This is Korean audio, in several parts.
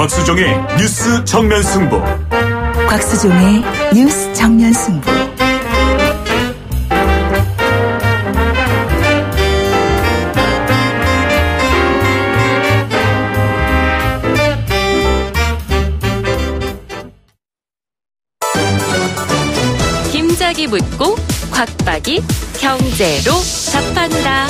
곽수종의 뉴스 정면 승부. 곽수종의 뉴스 정면 승부. 김작이 묻고 곽박이 경제로 답한다.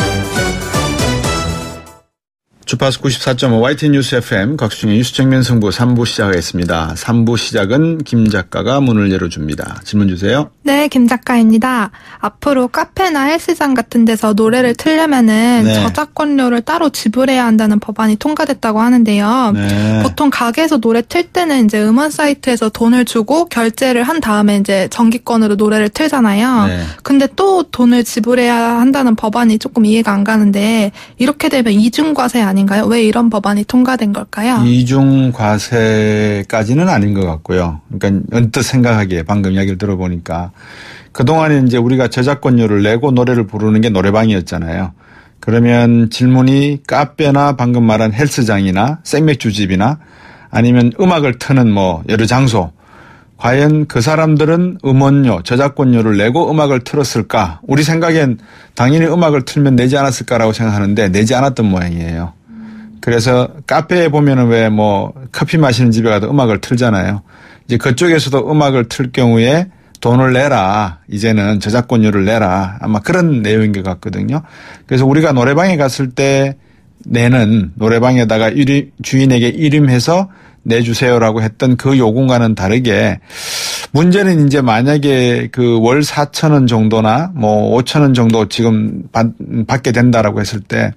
주파수 94.5 YTN 뉴스 FM 곽수종의 뉴스 정면 승부 3부 시작하겠습니다. 3부 시작은 김 작가가 문을 열어줍니다. 질문 주세요. 네, 김 작가입니다. 앞으로 카페나 헬스장 같은 데서 노래를 틀려면은 저작권료를 따로 지불해야 한다는 법안이 통과됐다고 하는데요. 보통 가게에서 노래 틀 때는 이제 음원 사이트에서 돈을 주고 결제를 한 다음에 이제 정기권으로 노래를 틀잖아요. 근데 또 돈을 지불해야 한다는 법안이 조금 이해가 안 가는데 이렇게 되면 이중과세 아닌가요? 왜 이런 법안이 통과된 걸까요? 이중과세까지는 아닌 것 같고요. 그러니까 언뜻 생각하기에 방금 이야기를 들어보니까 그동안에 이제 우리가 저작권료를 내고 노래를 부르는 게 노래방이었잖아요. 그러면 질문이 카페나 방금 말한 헬스장이나 생맥주집이나 아니면 음악을 트는 뭐 여러 장소, 과연 그 사람들은 음원료, 저작권료를 내고 음악을 틀었을까? 우리 생각엔 당연히 음악을 틀면 내지 않았을까라고 생각하는데 내지 않았던 모양이에요. 그래서 카페에 보면은 왜 뭐 커피 마시는 집에 가도 음악을 틀잖아요. 이제 그쪽에서도 음악을 틀 경우에 돈을 내라. 이제는 저작권료를 내라. 아마 그런 내용인 것 같거든요. 그래서 우리가 노래방에 갔을 때 내는 노래방에다가 주인에게 이름해서 내주세요라고 했던 그 요금과는 다르게 문제는 이제 만약에 그 월 4,000원 정도나 뭐 5,000원 정도 지금 받게 된다라고 했을 때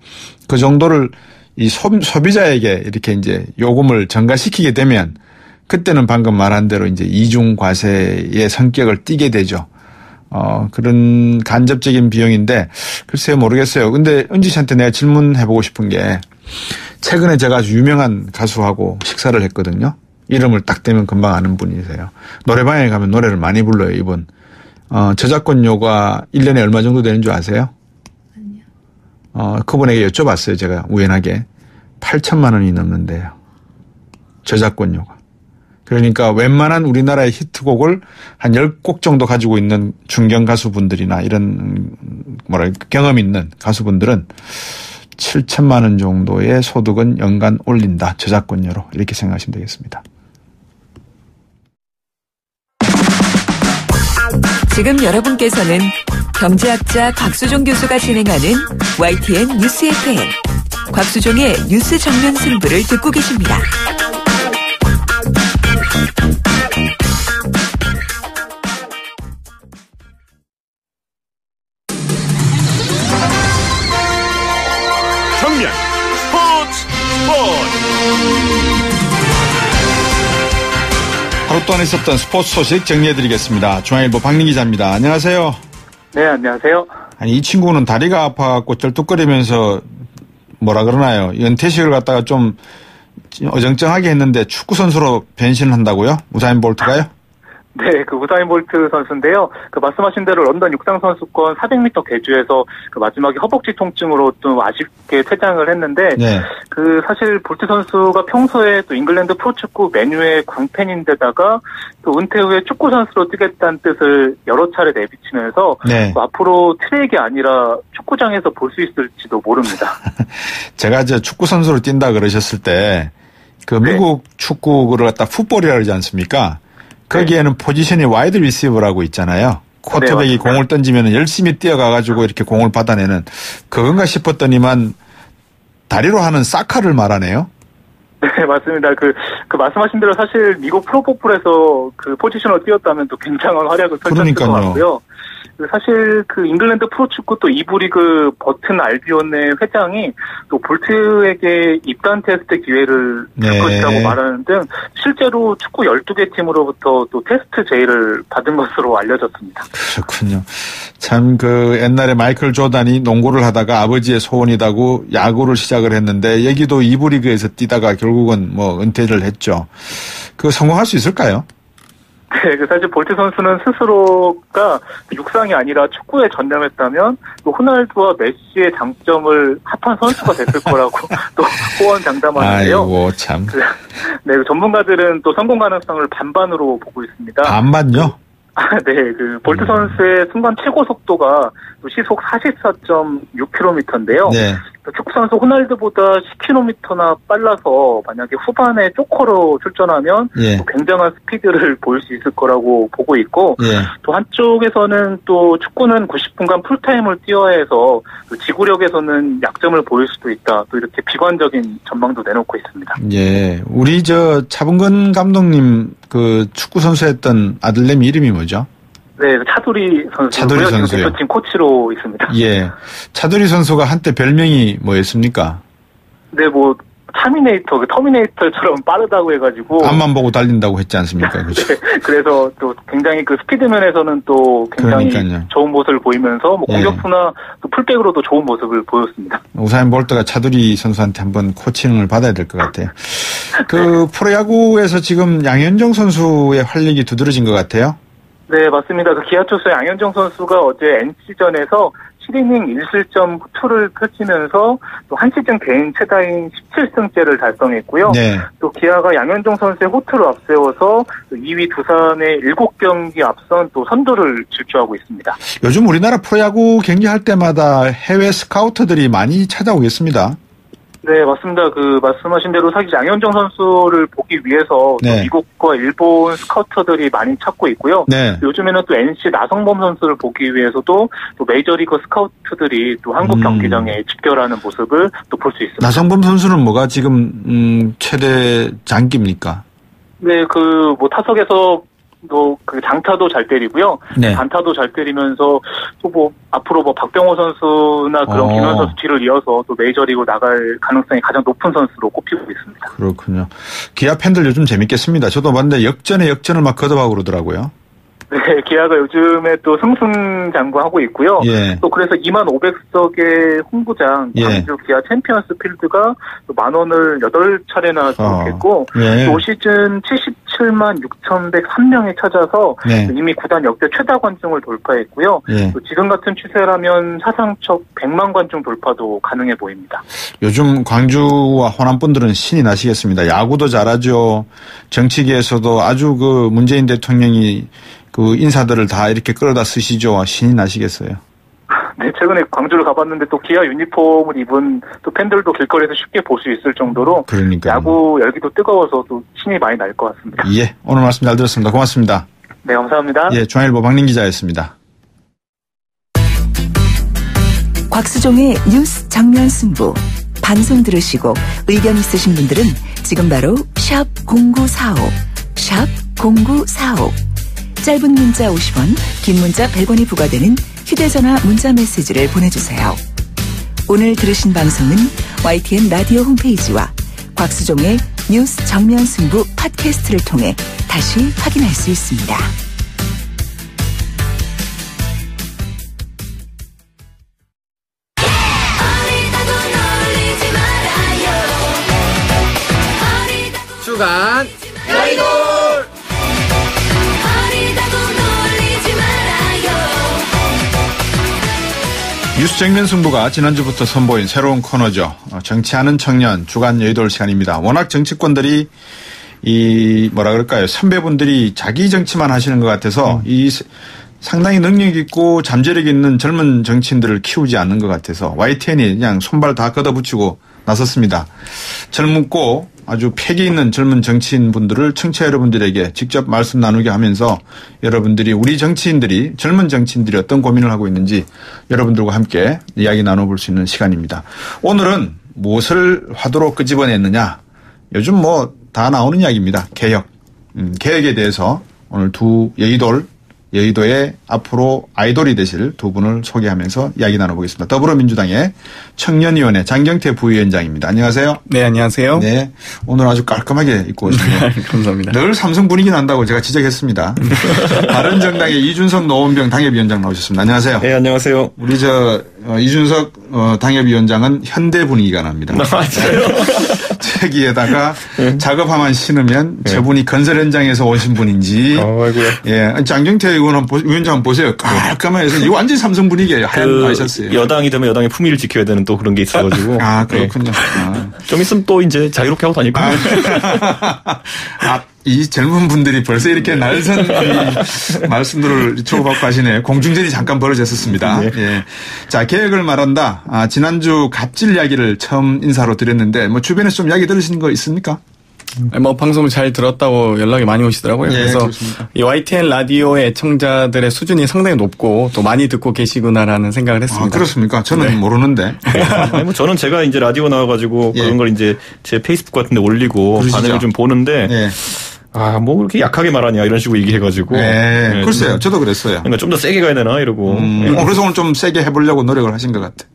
그 정도를 이 소비자에게 이렇게 이제 요금을 전가시키게 되면 그때는 방금 말한 대로 이제 이중과세의 성격을 띠게 되죠. 그런 간접적인 비용인데 글쎄요 모르겠어요. 근데 은지 씨한테 내가 질문해보고 싶은 게 최근에 제가 아주 유명한 가수하고 식사를 했거든요. 이름을 딱 대면 금방 아는 분이세요. 노래방에 가면 노래를 많이 불러요, 이분. 저작권료가 1년에 얼마 정도 되는 줄 아세요? 아니요. 그분에게 여쭤봤어요, 제가 우연하게. 8천만 원이 넘는데요. 저작권료가. 그러니까 웬만한 우리나라의 히트곡을 한 10곡 정도 가지고 있는 중견 가수분들이나 이런 경험 있는 가수분들은 7천만 원 정도의 소득은 연간 올린다. 저작권료로. 이렇게 생각하시면 되겠습니다. 지금 여러분께서는 경제학자 곽수종 교수가 진행하는 YTN 뉴스 FM 곽수종의 뉴스 정면 승부를 듣고 계십니다. 정면 스포츠. 하루 동안 있었던 스포츠 소식 정리해드리겠습니다. 중앙일보 박민 기자입니다. 안녕하세요. 네, 안녕하세요. 아니 이 친구는 다리가 아파갖고 쩔뚝거리면서 뭐라 그러나요? 은퇴식을 갖다가 좀 어정쩡하게 했는데 축구 선수로 변신한다고요? 우사인 볼트가요? 네, 그 우사인 볼트 선수인데요. 그 말씀하신 대로 런던 육상 선수권 400m 계주에서 그 마지막에 허벅지 통증으로 좀 아쉽게 퇴장을 했는데, 그 사실 볼트 선수가 평소에 또 잉글랜드 프로축구 맨유의 광팬인데다가 또 은퇴 후에 축구 선수로 뛰겠다는 뜻을 여러 차례 내비치면서 앞으로 트랙이 아니라 축구장에서 볼 수 있을지도 모릅니다. 제가 이제 축구 선수로 뛴다 그러셨을 때 그 미국 축구를 갖다 풋볼이라 그러지 않습니까? 거기에는 포지션이 와이드 리시버라고 있잖아요. 쿼터백이 공을 던지면 열심히 뛰어가가지고 이렇게 공을 받아내는 그건가 싶었더니만 다리로 하는 사카를 말하네요. 네, 맞습니다. 그 말씀하신 대로 사실 미국 프로포폴에서 그 포지션으로 뛰었다면 또 굉장한 활약을 펼쳤을 것 같고요. 사실 그 잉글랜드 프로축구 또 2부 리그 버튼 알비온의 회장이 또 볼트에게 입단 테스트 기회를 줄 것이라고 말하는 등 실제로 축구 12개 팀으로부터 또 테스트 제의를 받은 것으로 알려졌습니다. 그렇군요. 참 그 옛날에 마이클 조단이 농구를 하다가 아버지의 소원이라고 야구를 시작을 했는데 여기도 2부 리그에서 뛰다가 결국은 뭐 은퇴를 했죠. 그거 성공할 수 있을까요? 네, 사실 볼트 선수는 스스로가 육상이 아니라 축구에 전념했다면 또 호날두와 메시의 장점을 합한 선수가 됐을 거라고 또 호언장담하는데요. 아이고 참. 네, 전문가들은 또 성공 가능성을 반반으로 보고 있습니다. 반반요? 네, 볼트 선수의 순간 최고 속도가 또 시속 44.6km인데요. 네. 축구 선수 호날두보다 10km나 빨라서 만약에 후반에 조커로 출전하면 또 굉장한 스피드를 보일 수 있을 거라고 보고 있고 또 한쪽에서는 또 축구는 90분간 풀타임을 뛰어야 해서 또 지구력에서는 약점을 보일 수도 있다. 또 이렇게 비관적인 전망도 내놓고 있습니다. 예, 우리 차범근 감독님 그 축구 선수 했던 아들내미 이름이 뭐죠? 네, 차두리 선수고요. 차두리 선수요. 대표팀 코치로 있습니다. 예, 차두리 선수가 한때 별명이 뭐였습니까? 네, 터미네이터처럼 빠르다고 해가지고 앞만 보고 달린다고 했지 않습니까? 그렇죠? 네, 그래서 또 굉장히 그 스피드면에서는 또 굉장히 그러니까요. 좋은 모습을 보이면서 공격수나 또 풀백으로도 좋은 모습을 보였습니다. 우사인 볼트가 차두리 선수한테 한번 코칭을 받아야 될 것 같아요. 그 프로야구에서 지금 양현종 선수의 활약이 두드러진 것 같아요. 네, 맞습니다. 기아 투수의 양현종 선수가 어제 NC전에서 7이닝 1실점 후투를 펼치면서 또 한 시즌 개인 최다인 17승째를 달성했고요. 네. 또 기아가 양현종 선수의 호투를 앞세워서 2위 두산의 7경기 앞선 또 선두를 질주하고 있습니다. 요즘 우리나라 프로야구 경기할 때마다 해외 스카우터들이 많이 찾아오겠습니다. 네, 맞습니다. 말씀하신 대로 사실 양현종 선수를 보기 위해서 또 미국과 일본 스카우터들이 많이 찾고 있고요. 네. 요즘에는 또 NC 나성범 선수를 보기 위해서도 또 메이저리그 스카우트들이 또 한국 경기장에 집결하는 모습을 또 볼 수 있습니다. 나성범 선수는 뭐가 지금 최대 장기입니까? 네, 타석에서 또 장타도 잘 때리고요. 단타도 잘 때리면서 또 앞으로 박병호 선수나 그런 김현 선수 뒤를 이어서 또 메이저리그 나갈 가능성이 가장 높은 선수로 꼽히고 있습니다. 그렇군요. 기아 팬들 요즘 재밌겠습니다. 저도 봤는데 역전에 역전을 막 거듭하고 그러더라고요. 네, 기아가 요즘에 또 승승장구하고 있고요. 또 그래서 25,000석의 홍구장 광주 기아 챔피언스 필드가 또 10,000원을 8차례나 기록했고 또 올 시즌 776,103명이 찾아서 이미 구단 역대 최다 관중을 돌파했고요. 또 지금 같은 추세라면 사상 첫 100만 관중 돌파도 가능해 보입니다. 요즘 광주와 호남 분들은 신이 나시겠습니다. 야구도 잘하죠. 정치계에서도 아주 문재인 대통령이 인사들을 다 이렇게 끌어다 쓰시죠. 신이 나시겠어요. 네, 최근에 광주를 가봤는데 또 기아 유니폼을 입은 또 팬들도 길거리에서 쉽게 볼 수 있을 정도로 그러니까요. 야구 열기도 뜨거워서 또 신이 많이 날 것 같습니다. 예, 오늘 말씀 잘 들었습니다. 고맙습니다. 네, 감사합니다. 예, 중앙일보 박민 기자였습니다. 곽수종의 뉴스 정면 승부. 방송 들으시고 의견 있으신 분들은 지금 바로 샵 0945, 샵 0945. 짧은 문자 50원, 긴 문자 100원이 부과되는 휴대전화 문자 메시지를 보내주세요. 오늘 들으신 방송은 YTN 라디오 홈페이지와 곽수종의 뉴스 정면 승부 팟캐스트를 통해 다시 확인할 수 있습니다. 주간 여의도 뉴스 정면 승부가 지난주부터 선보인 새로운 코너죠. 정치하는 청년 주간 여의도 시간입니다. 워낙 정치권들이 선배분들이 자기 정치만 하시는 것 같아서 상당히 능력 있고 잠재력 있는 젊은 정치인들을 키우지 않는 것 같아서 YTN이 그냥 손발 다 걷어붙이고 나섰습니다. 젊고 아주 패기 있는 젊은 정치인분들을 청취자 여러분들에게 직접 말씀 나누게 하면서 여러분들이 젊은 정치인들이 어떤 고민을 하고 있는지 여러분들과 함께 이야기 나눠볼 수 있는 시간입니다. 오늘은 무엇을 화두로 끄집어냈느냐. 요즘 다 나오는 이야기입니다. 개혁. 개혁에 대해서 오늘 여의도의 앞으로 아이돌이 되실 두 분을 소개하면서 이야기 나눠보겠습니다. 더불어민주당의 청년위원회 장경태 부위원장입니다. 안녕하세요. 네, 안녕하세요. 네, 오늘 아주 깔끔하게 입고 오시네요. 감사합니다. 늘 삼성 분위기 난다고 제가 지적했습니다. 바른정당의 이준석 노원병 당협위원장 나오셨습니다. 안녕하세요. 네, 안녕하세요. 우리 이준석 당협위원장은 현대 분위기가 납니다. 맞아요. 책위에다가 작업화만 신으면 저분이 건설 현장에서 오신 분인지. 예, 장경태 위원장 보세요. 깔끔해서 이거 완전히 삼성 분위기예요. 하얀 하셨어요. 여당이 되면 여당의 품위를 지켜야 되는 또 그런 게 있어가지고. 그렇군요. 좀 있으면 또 이제 자유롭게 하고 다닐 거예요. 이 젊은 분들이 벌써 이렇게 날선 말씀들을 주고받고 하시네요. 공중전이 잠깐 벌어졌었습니다. 네. 예. 자, 개혁을 말한다. 지난주 갑질 이야기를 처음 인사로 드렸는데 뭐 주변에서 좀 이야기 들으신 거 있습니까? 뭐 방송을 잘 들었다고 연락이 많이 오시더라고요. 예, 그래서 그렇습니다. 이 YTN 라디오의 애청자들의 수준이 상당히 높고 또 많이 듣고 계시구나라는 생각을 했습니다. 그렇습니까? 저는 모르는데. 아니, 뭐 저는 제가 이제 라디오 나와가지고 그런 걸 이제 제 페이스북 같은데 올리고 그러시죠? 반응을 좀 보는데. 뭐 그렇게 약하게 말하냐 이런 식으로 얘기해가지고. 네. 글쎄요. 저도 그랬어요. 그러니까 좀 더 세게 가야 되나 이러고. 그래서 오늘 좀 세게 해보려고 노력을 하신 것 같아.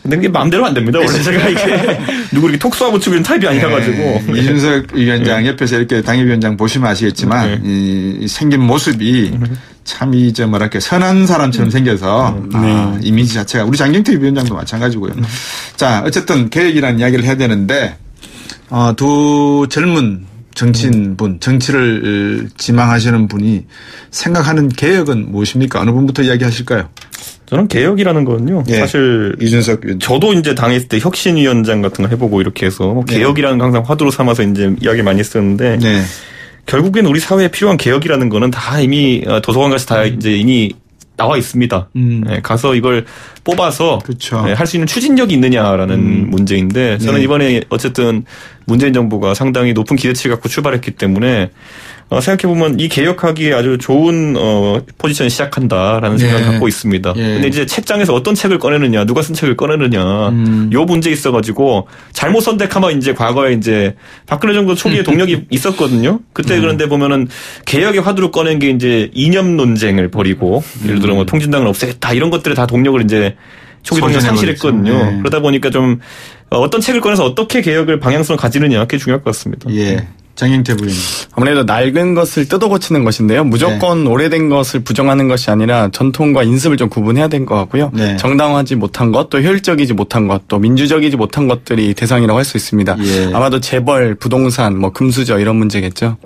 근데 그게 마음대로 안 됩니다. 원래 제가 이게 누구 이렇게 톡수하고 치는 타입이 아니라가지고. 이준석 위원장 옆에서 이렇게 당협위원장 보시면 아시겠지만 이 생긴 모습이 참 뭐랄까 선한 사람처럼 생겨서 이미지 자체가 우리 장경태 위원장도 마찬가지고요. 자, 어쨌든 개혁이라는 이야기를 해야 되는데 두 젊은 정치인분, 정치를 지망하시는 분이 생각하는 개혁은 무엇입니까? 어느 분부터 이야기하실까요? 저는 개혁이라는 건요. 사실 이준석 위원장. 저도 이제 당에 있을 때 혁신위원장 같은 거 해보고 이렇게 해서 뭐 개혁이라는 거 항상 화두로 삼아서 이제 이야기 많이 했었는데 결국엔 우리 사회에 필요한 개혁이라는 거는 다 이미 도서관 가서 다 이제 이미 나와 있습니다. 가서 이걸 뽑아서 할 수 있는 추진력이 있느냐라는 문제인데 저는 이번에 어쨌든 문재인 정부가 상당히 높은 기대치를 갖고 출발했기 때문에 생각해보면 이 개혁하기에 아주 좋은 포지션을 시작한다라는 생각을 갖고 있습니다. 근데 이제 책장에서 어떤 책을 꺼내느냐, 누가 쓴 책을 꺼내느냐, 요 문제 있어가지고 잘못 선택하면 이제 과거에 이제 박근혜 정부 초기에 동력이 있었거든요. 그때 그런데 보면은 개혁의 화두를 꺼낸 게 이제 이념 논쟁을 벌이고 예를 들어 뭐 통진당을 없애겠다 이런 것들에 다 동력을 이제 초기 동력 상실했거든요. 그러다 보니까 좀 어떤 책을 꺼내서 어떻게 개혁을 방향성을 가지느냐 그게 중요할 것 같습니다. 장경태 부인. 아무래도 낡은 것을 뜯어 고치는 것인데요. 무조건 오래된 것을 부정하는 것이 아니라 전통과 인습을 좀 구분해야 될 것 같고요. 정당화하지 못한 것, 또 효율적이지 못한 것, 또 민주적이지 못한 것들이 대상이라고 할 수 있습니다. 아마도 재벌, 부동산, 뭐 금수저 이런 문제겠죠.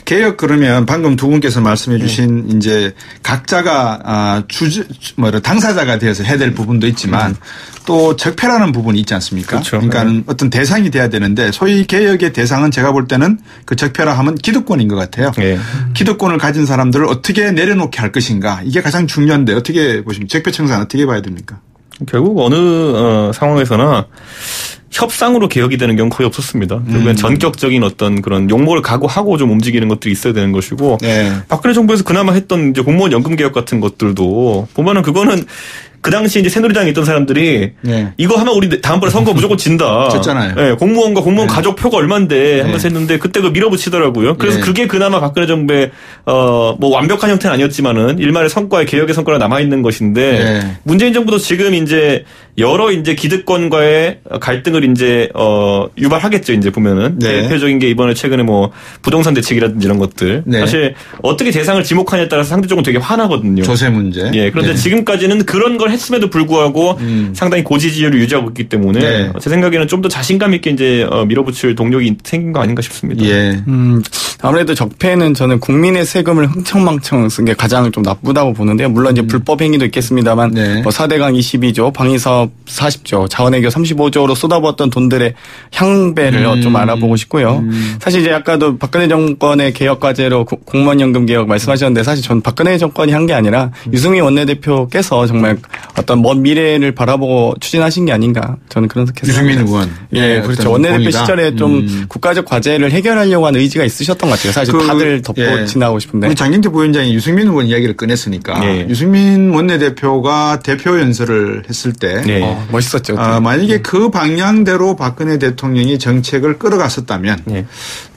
개혁 그러면 방금 두 분께서 말씀해 주신 이제 각자가 당사자가 되어서 해야 될 부분도 있지만 또 적폐라는 부분이 있지 않습니까? 그렇죠. 그러니까 어떤 대상이 돼야 되는데 소위 개혁의 대상은 제가 볼 때는 그 적폐라 하면 기득권인 것 같아요. 기득권을 가진 사람들을 어떻게 내려놓게 할 것인가 이게 가장 중요한데 어떻게 보십니까? 적폐 청산 어떻게 봐야 됩니까? 결국 어느 상황에서나 협상으로 개혁이 되는 경우는 거의 없었습니다. 결국엔 전격적인 어떤 그런 용모를 각오하고 좀 움직이는 것들이 있어야 되는 것이고 박근혜 정부에서 그나마 했던 이제 공무원 연금 개혁 같은 것들도 보면은 그거는 그 당시 이제 새누리당에 있던 사람들이 이거 하면 우리 다음번에 선거 무조건 진다. 졌잖아요. 공무원과 공무원 가족 표가 얼만데 하면서 했는데 그때 그 밀어붙이더라고요. 그래서 그게 그나마 박근혜 정부의 뭐 완벽한 형태는 아니었지만은 일말의 성과의 개혁의 성과가 남아 있는 것인데 문재인 정부도 지금 이제 여러 이제 기득권과의 갈등을 이제 유발하겠죠. 이제 보면은 대표적인 게 이번에 최근에 뭐 부동산 대책이라든지 이런 것들 사실 어떻게 대상을 지목하냐에 따라서 상대적으로 되게 화나거든요. 조세 문제. 그런데 지금까지는 그런 걸 했음에도 불구하고 상당히 고지 지지율을 유지하고 있기 때문에 제 생각에는 좀 더 자신감 있게 이제 밀어붙일 동력이 생긴 거 아닌가 싶습니다. 아무래도 적폐는 저는 국민의 세금을 흥청망청 쓴 게 가장 좀 나쁘다고 보는데요. 물론 이제 불법 행위도 있겠습니다만 뭐 4대강 22조, 방위사업 40조, 자원외교 35조로 쏟아부었던 돈들의 향배를 좀 알아보고 싶고요. 사실 이제 아까도 박근혜 정권의 개혁 과제로 공무원연금 개혁 말씀하셨는데 사실 전 박근혜 정권이 한 게 아니라 유승민 원내대표께서 정말 어떤 먼 미래를 바라보고 추진하신 게 아닌가 저는 그런 생각이 유승민 의원. 그렇죠. 원내대표 시절에 좀 국가적 과제를 해결하려고 하는 의지가 있으셨던 것 같아요. 사실 다들 덮고 지나고 싶은데. 우리 장경태 부위원장이 유승민 의원 이야기를 꺼냈으니까 유승민 원내대표가 대표 연설을 했을 때 멋있었죠. 만약에 그 방향대로 박근혜 대통령이 정책을 끌어갔었다면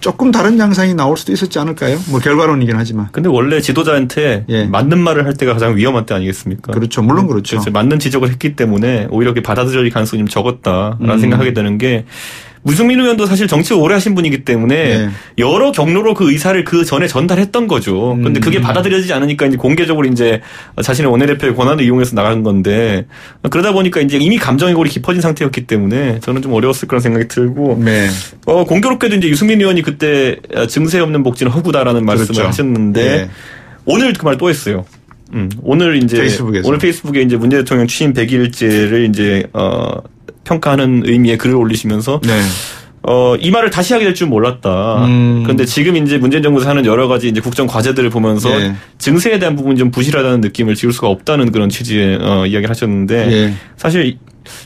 조금 다른 양상이 나올 수도 있었지 않을까요? 뭐 결과론이긴 하지만. 근데 원래 지도자한테 맞는 말을 할 때가 가장 위험한 때 아니겠습니까? 그렇죠. 물론 그렇죠. 맞는 지적을 했기 때문에 오히려 받아들일 가능성이 좀 적었다라는 생각하게 되는 게 유승민 의원도 사실 정치 오래 하신 분이기 때문에 네. 여러 경로로 그 의사를 그 전에 전달했던 거죠. 그런데 그게 받아들여지지 않으니까 이제 공개적으로 이제 자신의 원내대표의 권한을 이용해서 나간 건데 그러다 보니까 이제 이미 감정의 골이 깊어진 상태였기 때문에 저는 좀 어려웠을 그런 생각이 들고 네. 공교롭게도 이제 유승민 의원이 그때 증세 없는 복지는 허구다라는 말씀을 그렇죠. 하셨는데 네. 오늘 그 말 또 했어요. 오늘 이제 페이스북에서. 오늘 페이스북에 이제 문재인 대통령 취임 100일째를 이제 평가하는 의미의 글을 올리시면서 네. 이 말을 다시 하게 될 줄 몰랐다. 그런데 지금 이제 문재인 정부에서 하는 여러 가지 이제 국정 과제들을 보면서 네. 증세에 대한 부분이 좀 부실하다는 느낌을 지울 수가 없다는 그런 취지의 이야기를 하셨는데 네. 사실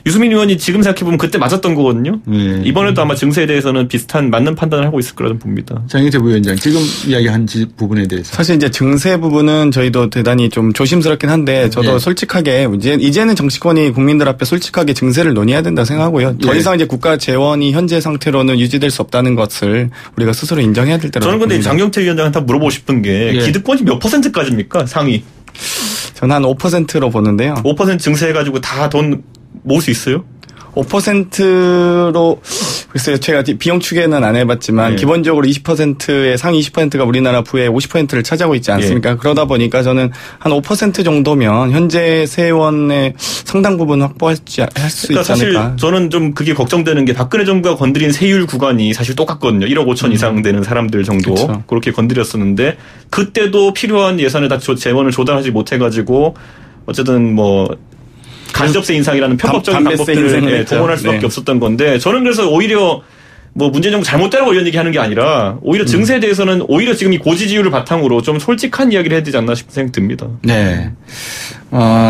유승민 의원이 지금 생각해보면 그때 맞았던 거거든요. 네. 이번에도 아마 증세에 대해서는 비슷한 맞는 판단을 하고 있을 거라고 봅니다. 장경태 부위원장 지금 이야기한 부분에 대해서 사실 이제 증세 부분은 저희도 대단히 좀 조심스럽긴 한데 저도 네. 솔직하게 이제는 정치권이 국민들 앞에 솔직하게 증세를 논의해야 된다 생각하고요. 더 이상 이제 국가 재원이 현재 상태로는 유지될 수 없다는 것을 우리가 스스로 인정해야 될 때라고 저는 근데 봅니다. 장경태 위원장한테 물어보고 싶은 게 네. 기득권이 몇 %까지입니까? 상위. 저는 한 5%로 보는데요. 5% 증세해가지고 다 돈 모을 수 있어요? 5%로 글쎄요. 제가 비용 추계는 안 해봤지만 네. 기본적으로 20%의 상위 20%가 우리나라 부의 50%를 차지하고 있지 않습니까? 네. 그러다 보니까 저는 한 5% 정도면 현재 세원의 상당 부분 확보할 수 있지 않을까. 사실 저는 좀 그게 걱정되는 게 박근혜 정부가 건드린 세율 구간이 사실 똑같거든요. 1억 5천 이상 되는 사람들 정도 그렇죠. 그렇게 건드렸었는데 그때도 필요한 예산을 다 재원을 조달하지 못해가지고 어쨌든 뭐 간접세 인상이라는 편법적인 방법들을 동원할 수밖에 네. 없었던 건데 저는 그래서 오히려 뭐 문재인 정부 잘못되라고 이런 얘기하는 게 아니라 오히려 증세에 대해서는 오히려 지금 이 고지지율을 바탕으로 좀 솔직한 이야기를 해야 되지 않나 싶은 생각이 듭니다. 네.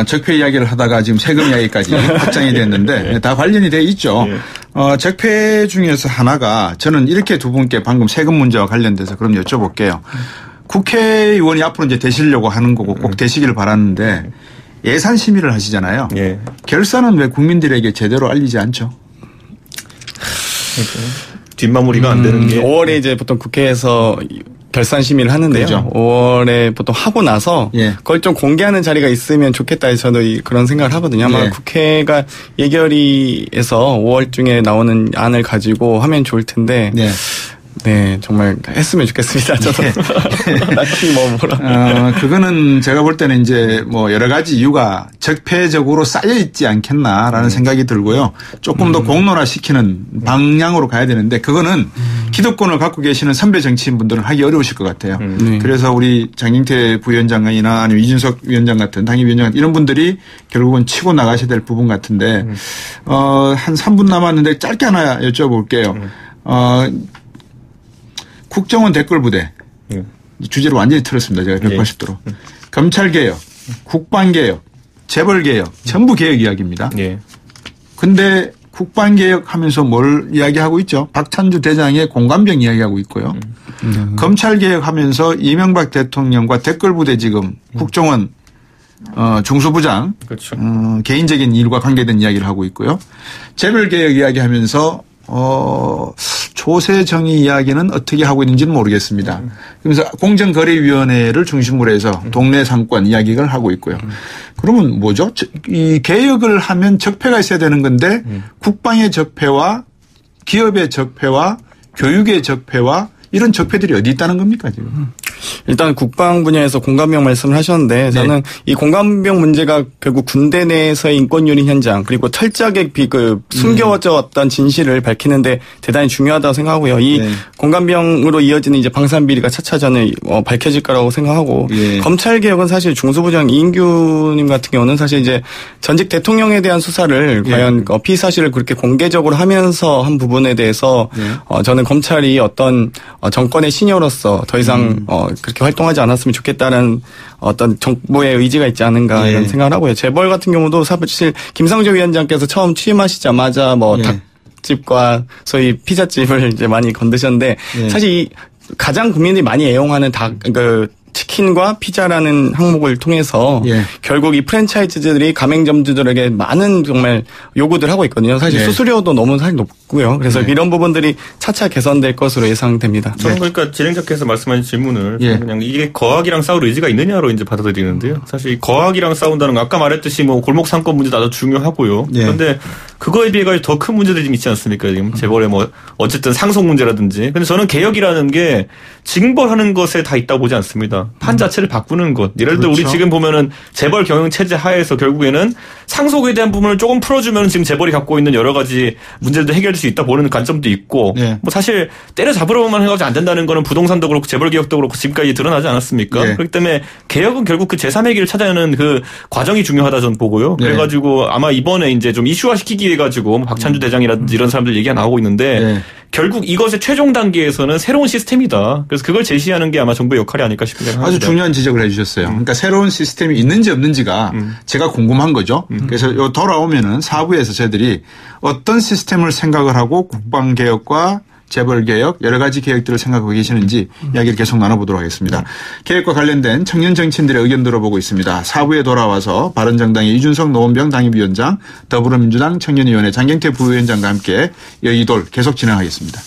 적폐 이야기를 하다가 지금 세금 이야기까지 확장이 됐는데 네. 다 관련이 돼 있죠. 네. 적폐 중에서 하나가 저는 이렇게 두 분께 방금 세금 문제와 관련돼서 그럼 여쭤볼게요. 국회의원이 앞으로 이제 되시려고 하는 거고 꼭 되시기를 바라는데 예산 심의를 하시잖아요. 예. 결산은 왜 국민들에게 제대로 알리지 않죠? 뒷마무리가 안 되는 게 5월에 이제 보통 국회에서 결산 심의를 하는데요. 그렇죠. 5월에 보통 하고 나서 예. 그걸 좀 공개하는 자리가 있으면 좋겠다 해서 저도 그런 생각을 하거든요. 아마 예. 국회가 예결위에서 5월 중에 나오는 안을 가지고 하면 좋을 텐데 예. 네, 정말 했으면 좋겠습니다. 저도. 딱히 뭐라. 그거는 제가 볼 때는 이제 뭐 여러 가지 이유가 적폐적으로 쌓여 있지 않겠나라는 생각이 들고요. 조금 더 공론화시키는 방향으로 가야 되는데 그거는 기득권을 갖고 계시는 선배 정치인분들은 하기 어려우실 것 같아요. 네. 그래서 우리 장경태 부위원장이나 아니면 이준석 위원장 같은 당협위원장 같은 이런 분들이 결국은 치고 나가셔야 될 부분 같은데 한 3분 남았는데 짧게 하나 여쭤볼게요. 국정원 댓글부대 주제를 완전히 틀었습니다. 제가 180도로. 검찰개혁, 국방개혁, 재벌개혁 전부 개혁 이야기입니다. 그런데 국방개혁 하면서 뭘 이야기하고 있죠? 박찬주 대장의 공관병 이야기하고 있고요. 검찰개혁 하면서 이명박 대통령과 댓글부대 지금 국정원 중수부장 그렇죠. 개인적인 일과 관계된 이야기를 하고 있고요. 재벌개혁 이야기하면서 조세정의 이야기는 어떻게 하고 있는지는 모르겠습니다. 그래서 공정거래위원회를 중심으로 해서 동네 상권 이야기를 하고 있고요. 그러면 뭐죠? 이 개혁을 하면 적폐가 있어야 되는 건데 국방의 적폐와 기업의 적폐와 교육의 적폐와 이런 적폐들이 어디 있다는 겁니까 지금? 일단 국방 분야에서 공감병 말씀을 하셨는데 저는 네. 이 공감병 문제가 결국 군대 내에서의 인권유린 현장 그리고 철저하게 숨겨져 왔던 진실을 밝히는데 대단히 중요하다고 생각하고요. 이 네. 공감병으로 이어지는 이제 방산비리가 차차 저는 밝혀질 거라고 생각하고 네. 검찰 개혁은 사실 중수부장 이인규님 같은 경우는 사실 이제 전직 대통령에 대한 수사를 네. 과연 피의 사실을 그렇게 공개적으로 하면서 한 부분에 대해서 네. 저는 검찰이 어떤 정권의 시녀로서 더 이상 그렇게 활동하지 않았으면 좋겠다는 어떤 정부의 의지가 있지 않은가 네. 이런 생각을 하고요. 재벌 같은 경우도 사실 김상조 위원장께서 처음 취임하시자마자 뭐 네. 닭집과 소위 피자집을 이제 많이 건드셨는데 네. 사실 이 가장 국민들이 많이 애용하는 치킨과 피자라는 항목을 통해서 예. 결국 이 프랜차이즈들이 가맹점주들에게 많은 정말 요구들 하고 있거든요. 사실 예. 수수료도 너무 사실 높고요. 그래서 예. 이런 부분들이 차차 개선될 것으로 예상됩니다. 저는 그러니까 진행자께서 말씀하신 질문을 예. 그냥 이게 거학이랑 싸울 의지가 있느냐로 이제 받아들이는데요. 사실 거학이랑 싸운다는 거 아까 말했듯이 뭐 골목 상권 문제도 아주 중요하고요. 예. 그런데 그거에 비해 가지고 더 큰 문제들이 좀 있지 않습니까? 지금 재벌의 뭐 어쨌든 상속 문제라든지. 근데 저는 개혁이라는 게 징벌하는 것에 다 있다고 보지 않습니다. 판 자체를 바꾸는 것. 예를 들어 우리 지금 보면은 재벌 경영 체제 하에서 결국에는 상속에 대한 부분을 조금 풀어주면 지금 재벌이 갖고 있는 여러 가지 문제들도 해결될 수 있다 보는 관점도 있고. 네. 뭐 사실 때려잡으러만 해가지고 안 된다는 거는 부동산도 그렇고 재벌 개혁도 그렇고 지금까지 드러나지 않았습니까? 네. 그렇기 때문에 개혁은 결국 그 제3의 길을 찾아내는 그 과정이 중요하다 저는 보고요. 네. 그래가지고 아마 이번에 이제 좀 이슈화 시키기 위해 가지고 박찬주 대장이라든지 이런 사람들 얘기가 나오고 있는데 네. 결국 이것의 최종 단계에서는 새로운 시스템이다. 그래서 그걸 제시하는 게 아마 정부의 역할이 아닐까 싶은 생각이 아주 중요한 지적을 해주셨어요. 그러니까 새로운 시스템이 있는지 없는지가 제가 궁금한 거죠. 그래서 요 돌아오면은 4부에서 저희들이 어떤 시스템을 생각을 하고 국방개혁과 재벌개혁 여러 가지 개혁들을 생각하고 계시는지 이야기를 계속 나눠보도록 하겠습니다. 개혁과 관련된 청년 정치인들의 의견 들어보고 있습니다. 4부에 돌아와서 바른정당의 이준석 노원병 당협위원장, 더불어민주당 청년위원회 장경태 부위원장과 함께 여의돌 계속 진행하겠습니다.